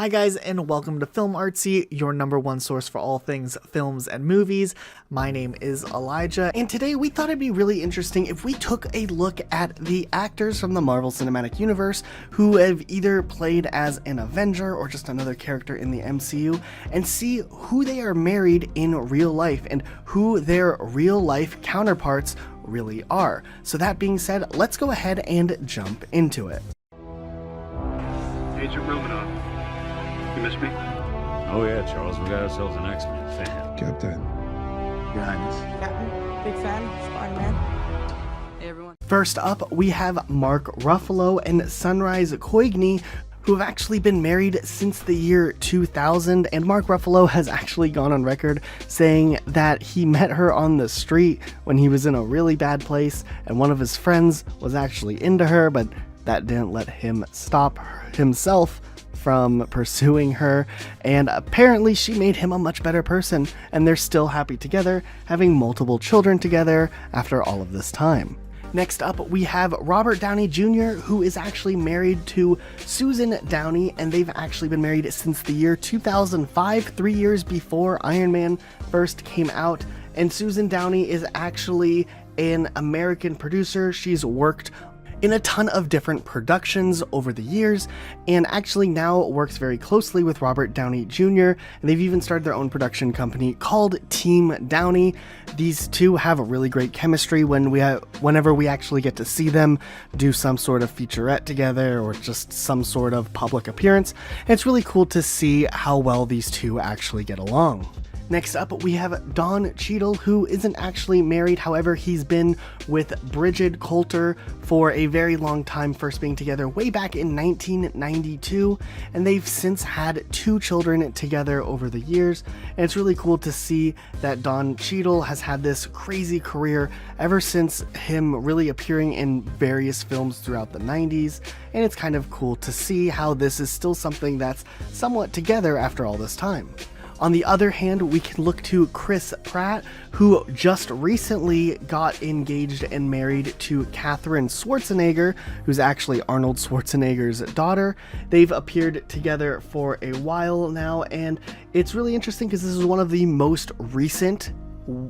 Hi guys, and welcome to Film Artsy, your #1 source for all things films and movies. My name is Elijah, and today we thought it'd be really interesting if we took a look at the actors from the Marvel Cinematic Universe who have either played as an Avenger or just another character in the MCU, and see who they are married in real life and who their real life counterparts really are. So that being said, let's go ahead and jump into it. Agent Romanoff. You miss me? Oh yeah, Charles, we got ourselves an X-Men fan. Captain. Your Highness. Captain, big fan, Spider-Man. Hey everyone. First up, we have Mark Ruffalo and Sunrise Coigny, who have actually been married since the year 2000, and Mark Ruffalo has actually gone on record saying that he met her on the street when he was in a really bad place, and one of his friends was actually into her, but that didn't let him stop himself from pursuing her, and apparently she made him a much better person, and they're still happy together, having multiple children together after all of this time. Next up, we have Robert Downey Jr., who is actually married to Susan Downey, and they've actually been married since the year 2005, 3 years before Iron Man first came out. And Susan Downey is actually an American producer. She's worked in a ton of different productions over the years, and actually now works very closely with Robert Downey Jr., and they've even started their own production company called Team Downey. These two have a really great chemistry whenever we actually get to see them do some sort of featurette together or just some sort of public appearance, and it's really cool to see how well these two actually get along. Next up, we have Don Cheadle, who isn't actually married. However, he's been with Bridget Coulter for a very long time, first being together way back in 1992, and they've since had 2 children together over the years. And it's really cool to see that Don Cheadle has had this crazy career ever since him really appearing in various films throughout the 90s, and it's kind of cool to see how this is still something that's somewhat together after all this time. On the other hand, we can look to Chris Pratt, who just recently got engaged and married to Katherine Schwarzenegger, who's actually Arnold Schwarzenegger's daughter. They've appeared together for a while now, and it's really interesting because this is one of the most recent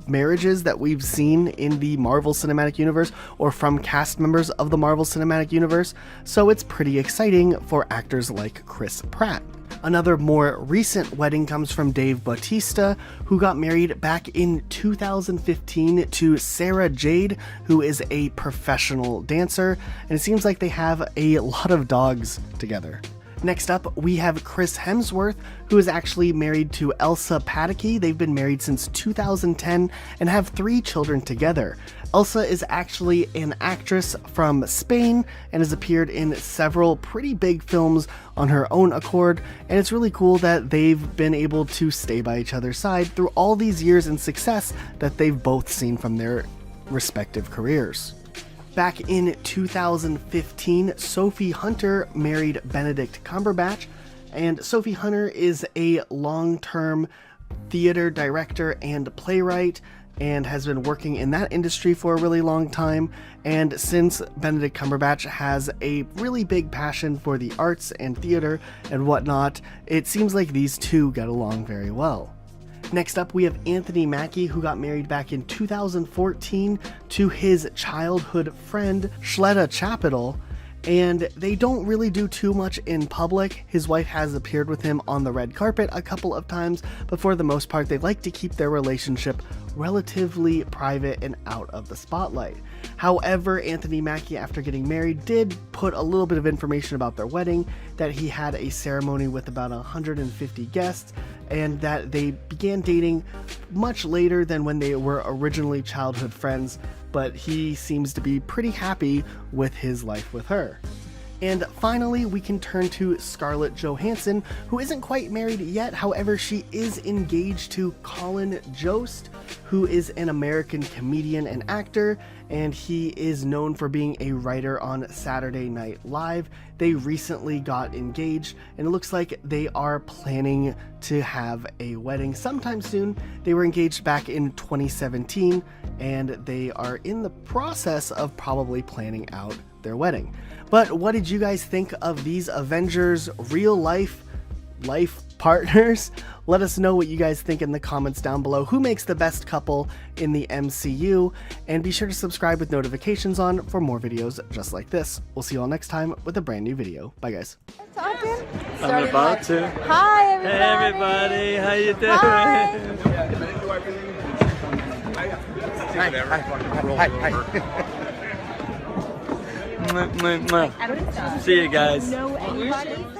marriages that we've seen in the Marvel Cinematic Universe, or from cast members of the Marvel Cinematic Universe, so it's pretty exciting for actors like Chris Pratt. Another more recent wedding comes from Dave Bautista, who got married back in 2015 to Sarah Jade, who is a professional dancer, and it seems like they have a lot of dogs together. Next up, we have Chris Hemsworth, who is actually married to Elsa Pataky. They've been married since 2010 and have 3 children together. Elsa is actually an actress from Spain and has appeared in several pretty big films on her own accord, and it's really cool that they've been able to stay by each other's side through all these years and success that they've both seen from their respective careers. Back in 2015, Sophie Hunter married Benedict Cumberbatch, and Sophie Hunter is a long-term theater director and playwright, and has been working in that industry for a really long time. And since Benedict Cumberbatch has a really big passion for the arts and theater and whatnot, it seems like these two get along very well. Next up, we have Anthony Mackie, who got married back in 2014 to his childhood friend, Shleda Cheadle, and they don't really do too much in public. His wife has appeared with him on the red carpet a couple of times, but for the most part, they like to keep their relationship relatively private and out of the spotlight. However, Anthony Mackie, after getting married, did put a little bit of information about their wedding, that he had a ceremony with about 150 guests, and that they began dating much later than when they were originally childhood friends, but he seems to be pretty happy with his life with her. And finally, we can turn to Scarlett Johansson, who isn't quite married yet. However, she is engaged to Colin Jost, who is an American comedian and actor, and he is known for being a writer on Saturday Night Live. They recently got engaged, and it looks like they are planning to have a wedding sometime soon. They were engaged back in 2017, and they are in the process of probably planning out their wedding. But what did you guys think of these Avengers real life life partners. Let us know what you guys think in the comments down below. Who makes the best couple in the MCU? And be sure to subscribe with notifications on for more videos just like this. We'll see you all next time with a brand new video. Bye, guys. I'm about to. Hi, everybody. Hey, everybody. How you doing? Hi. See you guys. Know anybody?